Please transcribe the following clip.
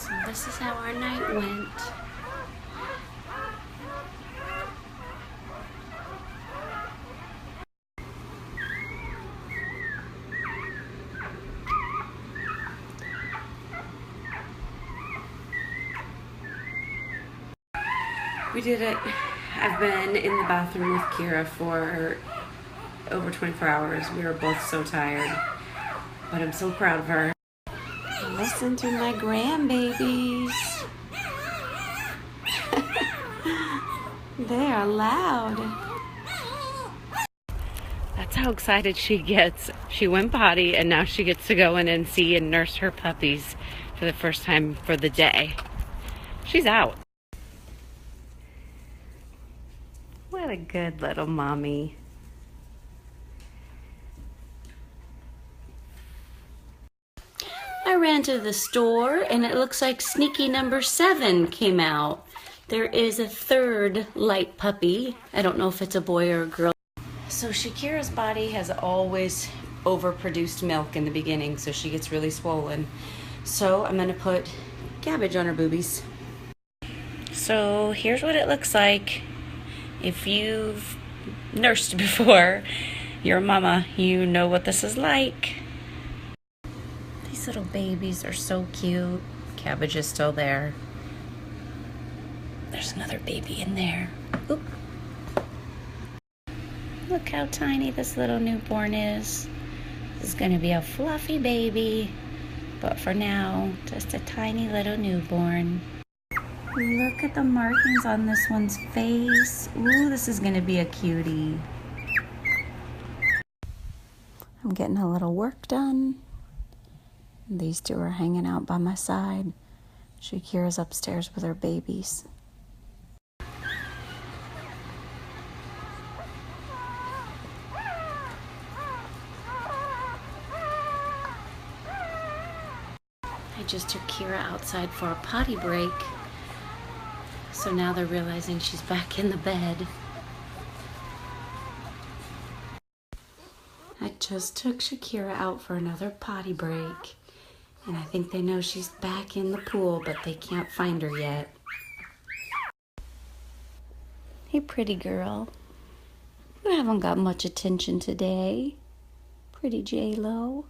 So this is how our night went. We did it. I've been in the bathroom with Kira for over 24 hours. We were both so tired, but I'm so proud of her. Listen to my grandbabies. They are loud. That's how excited she gets. She went potty and now she gets to go in and see and nurse her puppies for the first time for the day. She's out. What a good little mommy. I ran to the store and it looks like sneaky number 7 came out. There is a third light puppy. I don't know if it's a boy or a girl. So Shakira's body has always overproduced milk in the beginning, so she gets really swollen. So I'm gonna put cabbage on her boobies. So here's what it looks like. If you've nursed before, you're a mama, you know what this is like. These little babies are so cute. Cabbage is still there. There's another baby in there. Oop. Look how tiny this little newborn is. This is gonna be a fluffy baby, but for now, just a tiny little newborn. Look at the markings on this one's face. Ooh, this is gonna be a cutie. I'm getting a little work done. These two are hanging out by my side. Shakira's upstairs with her babies. I just took Kira outside for a potty break. So now they're realizing she's back in the bed. I just took Shakira out for another potty break. And I think they know she's back in the pool, but they can't find her yet. Hey, pretty girl. You haven't got much attention today. Pretty J-Lo.